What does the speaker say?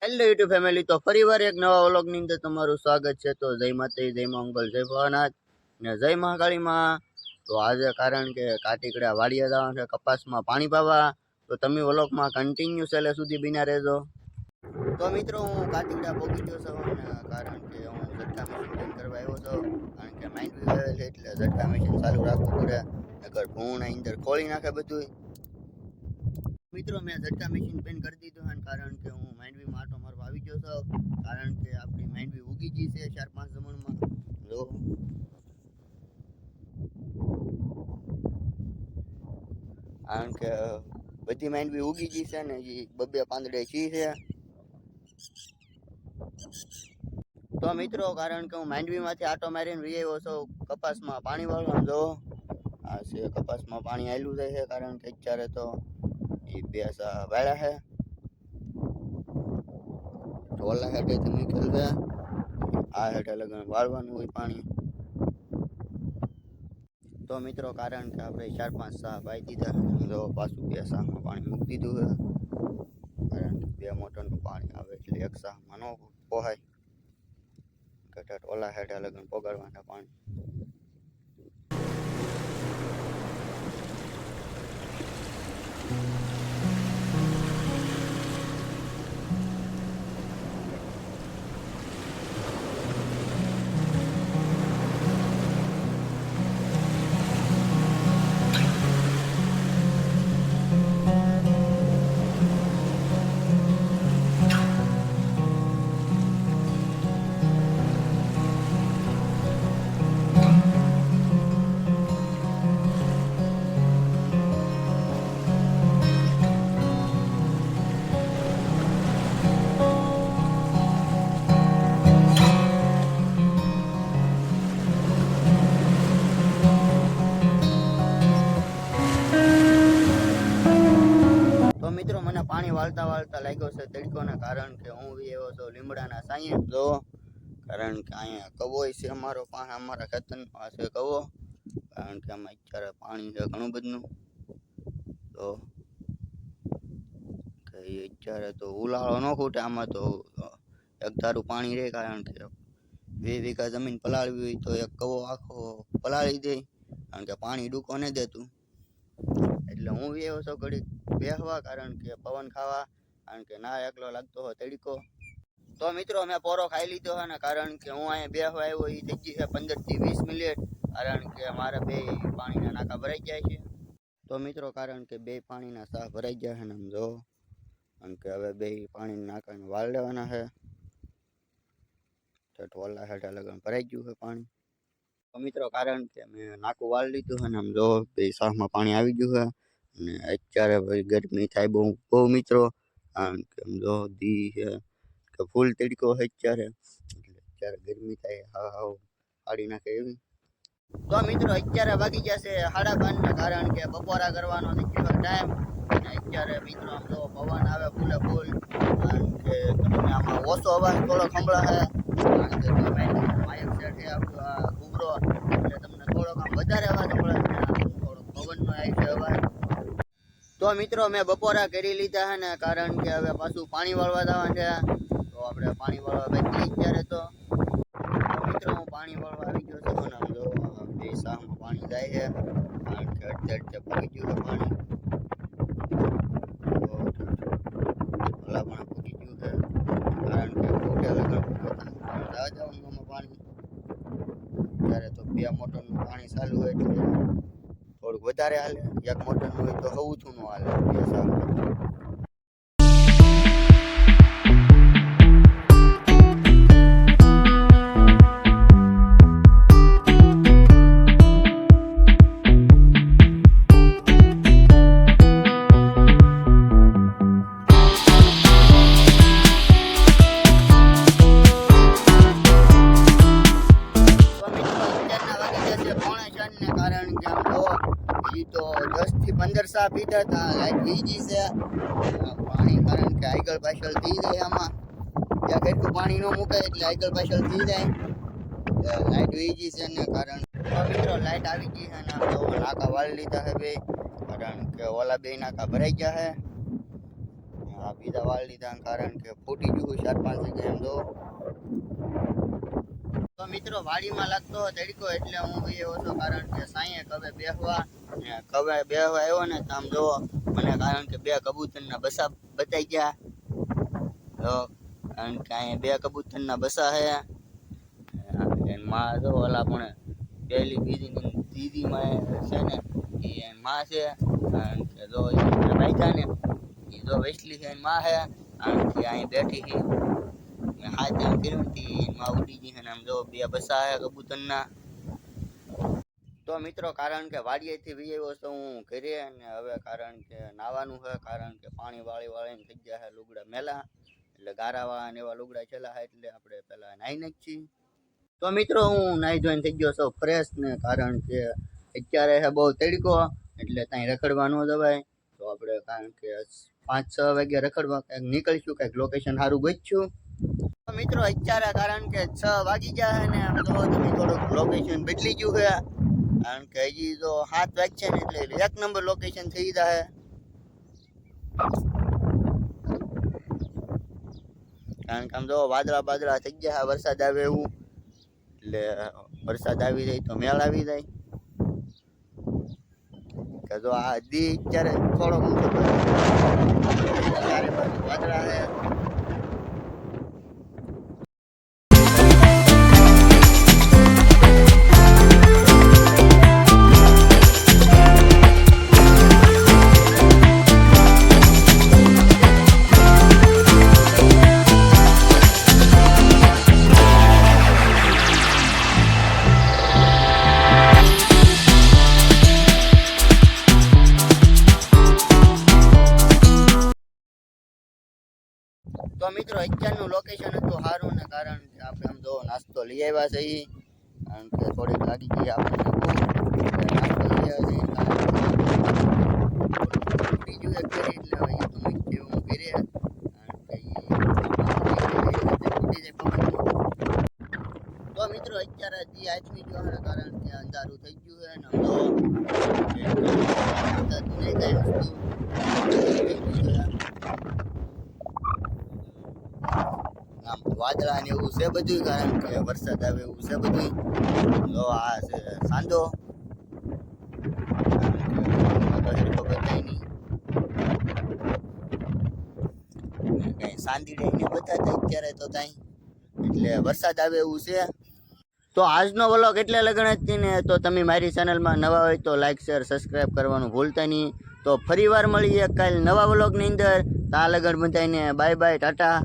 Hello YouTube family, તો ફરીવાર એક નવા વ્લોગની અંદર તમારું સ્વાગત છે. તો જય માતાજી, જય મંગલ, જય ભવાનાથ ને જય મહાકાળીમાં. તો આજે કારણ કે કાટીકડા વાડીએ જવાનું છે કપાસમાં પાણી પાવા, તો તમે વ્લોગમાં કન્ટિન્યુ છેલ્લે સુધી બિના રહેજો. તો મિત્રો, હું કાટીકડા પહોંચી ગયો છું ને કારણ કે હું ઝટકા મશીન બંધ કરવા આવ્યો હતો. કારણ કે માઇન્ડ બી ગયેલ છે એટલે ઝટકા મશીન ચાલુ રાખવું પડે, નકર ભૂણ અંદર ખોળી નાખે બધું. મિત્રો, મેં ઝટકા મશીન પેન કરી દીધું છે કારણ કે હું માંડવીમાં આટો મારવા આવી ગયો છું. કારણ કે આપણી માંડવી ઉગી ગઈ છે 4-5 જમણમાં. જો કારણ કે બધી માંડવી ઉગી ગઈ છે ને એ બબે પાંદડે છી છે. તો મિત્રો, કારણ કે હું માંડવીમાંથી આટો મારીને વી આવ્યો છું કપાસમાં પાણી વાળવા. જો આ છે કપાસમાં પાણી આવેલું જાય છે કારણ કે અત્યારે તો એ બેસા વાળા છે. ઓલા હેઠેથી નીકળ છે, આ હેઠે લગન વાળવાનું હોય પાણી. તો મિત્રો, કારણ કે આપણે 4-5 સાહ પાઈ દીધા, જો પાછું 2 સાહમાં પાણી મૂકી દીધું છે. કારણ કે 2 મોટરનું પાણી આવે એટલે 1 સાહમાં ન પોહાય. ઘટાટ ઓલા હેઠે લગન પોગાડવાના પાણી. તો મિત્રો, મને પાણી વાળતા વાળતા લાગ્યો છે તડકોને, કારણ કે હું એવો છું લીમડાના સાંયે. જો કારણ કે અહીંયા કવોય છે અમારો પાસે, અમારા ખેતર પાસે કવો. કારણ કે આમાં અત્યારે પાણી છે ઘણું બધું. તો અત્યારે તો ઉલાળો ન ખૂટે આમાં, તો એક ધારું પાણી રહે. કારણ કે 2 વીઘા જમીન પલાળવી હોય તો એક કવો આખો પલાળી દે, કારણ કે પાણી ડૂકો નહીં દેતું. એટલે હું એવો છો ઘડીક બેહવા, કારણ કે પવન ખાવા, કારણ કે ના એકલો લાગતો હોય તડકો. તો મિત્રો, મેં પોરો ખાઈ લીધો છે ને, કારણ કે હું અહીંયા બેહવા આવ્યો એ થઈ ગઈ છે 15 થી 20 મિનિટ. કારણ કે મારે 2 પાણીના નાકા ભરાઈ જાય છે. તો મિત્રો, કારણ કે 2 પાણીના સાહ ભરાઈ ગયા છે ને, આમ જો. કારણ કે હવે 2 પાણીના નાકાને વાળ લેવાના છે. તો ટોલા હેઠા લગન ભરાઈ ગયું છે પાણી. તો મિત્રો, કારણ કે મેં નાકું વાળ લીધું છે ને, આમ જો 2 સાહમાં પાણી આવી ગયું છે. અને અત્યારે ભાઈ ગરમી થાય બહુ બહુ મિત્રો. કારણ કે આમ જો દી છે કે ફૂલ તડકો છે અત્યારે, એટલે અત્યારે ગરમી થાય હાવ ફાડી નાખે એવી. તો મિત્રો, અત્યારે વાગી જશે 12:30, કારણ કે બપોરા કરવાનો થઈ ગયો ટાઈમ. અને અત્યારે મિત્રો આમ જો પવન આવે ફૂલે ફૂલ. કારણ કે તમને આમાં ઓછો અવાજ થોડો સંભળાશે, કારણ કે માયક સેટ છે આપણો આ ઘૂઘરો, એટલે તમને થોડોક આમ વધારે અવાજ સંભળાશે. થોડોક પવનનો આવી છે અવાજ. તો મિત્રો, મેં બપોરા કરી લીધા છે ને, કારણ કે હવે પાછું પાણી વાળવા જવાનું છે. તો આપણે પાણી વાળવા બેઠી અત્યારે. તો મિત્રો, હું પાણી વાળવા આવી ગયો છું. આમ જો 2 સાહમાં પાણી જાય છે, કારણ કે અડધે પૂરી ગયું છે પાણી. ભલા પણ પૂરી ગયું છે, કારણ કે મોટે લગન જવાનું પાણી. ત્યારે તો 2 મોટરનું પાણી ચાલુ હોય એટલે થોડુંક વધારે હાલે. 1 મોટરનું હોય તો હવું ન હાલે 2 સાહ. કારણ કે આમ તો એ તો 10 થી 15 સાહ પીધા હતા, લાઈટ વીજી છે પાણી. કારણ કે આગળ પાછળ થઈ જાય આમાં, ત્યાં કેટલું પાણી ન મુકાય એટલે આગળ પાછળ થઈ જાય. લાઈટ વીજી છે ને, કારણ મિત્રો લાઈટ આવી ગઈ છે ને, આમ તો નાકા વાળી લીધા છે 2. કારણ કે ઓલા 2 નાકા ભરાઈ ગયા છે. આ બીજા વાળ લીધા કારણ કે ફૂટી ગયું 4-5 જગ્યાએ એમ તો મિત્રો વાડીમાં લાગતો તડકો એટલે હું એવો હતો કારણ કે સાંયે કવે બેહવા આવ્યો ને તો આમ જોવો મને કારણ કે 2 કબૂતરના બસા બતાઈ ગયા તો કારણ કે અહીંયા 2 કબૂતરના બસા હે માં જો ઓલા પણ પહેલી બીજી ત્રીજી માં છે ને એ માં છે કારણ કે જો બાઈજા ને એ જો વેસલી છે માં હે કારણ કે અહીં બેઠી છે હાથ આમ ફેરવતી માં ઉડી ગઈ છે આમ જો 2 બસા હે કબૂતરના તો મિત્રો કારણ કે વાડીએથી વિયેવો તો હું ઘરે અને હવે કારણ કે નાવાનું છે કારણ કે પાણી વાળીને થઈ ગયા છે લુગડા મેલા એટલે ગારાવાળા ને એવા લુગડા છેલ્લા છે એટલે આપણે પેલા નાઈ નાખી તો મિત્રો હું નાઈ ધોઈને થઈ ગયો છું ફ્રેશ ને કારણ કે અત્યારે છે બહુ તડકો એટલે ત્યાં રખડવા ન જવાય તો આપણે કારણ કે 5-6 વાગે રખડવા કંઈક નીકળીશું કંઈક લોકેશન સારું ગોતશું તો મિત્રો અત્યારે કારણ કે 6 વાગી ગયા છે ને આમ તો તમે થોડુંક લોકેશન બદલી ગયું છે કારણ કે હજી તો 7 વાગે છે ને એટલે 1 નંબર લોકેશન થઈ જાય કારણ કે આમ જો વાદળા થઈ ગયા વરસાદ આવે એવું એટલે વરસાદ આવી જાય તો મેળ આવી જાય કે જો આ દી અત્યારે થોડોક વાદળા છે તો મિત્રો અત્યારનું લોકેશન હતું સારું ને કારણ કે આપણે આમ જો નાસ્તો લઈ આવ્યા છે કારણ કે થોડીક લાગી ગઈ આપણે નાસ્તો લઈ આવ્યા છે બીજું એક કરી એટલે હવે તમે કેવું કરે તો મિત્રો અત્યારે જે આચમી ગયો છે કારણ કે અંધારું થઈ ગયું છે ને વાદળા ને એવું છે બધું કારણ કે વરસાદ આવે એવું છે બધું તો આ છે સાંજો કઈ સાંદીડે ને બતાતા અત્યારે તો કઈ એટલે વરસાદ આવે એવું છે તો આજનો વ્લોગ એટલે લગન જ ને તો તમે મારી ચેનલમાં નવા હોય તો લાઈક શેર સબસ્ક્રાઈબ કરવાનું ભૂલતા નહીં તો ફરીવાર મળીએ કાલ નવા વ્લોગની અંદર ત્યાં લગન બધાને બાય બાય ટાટા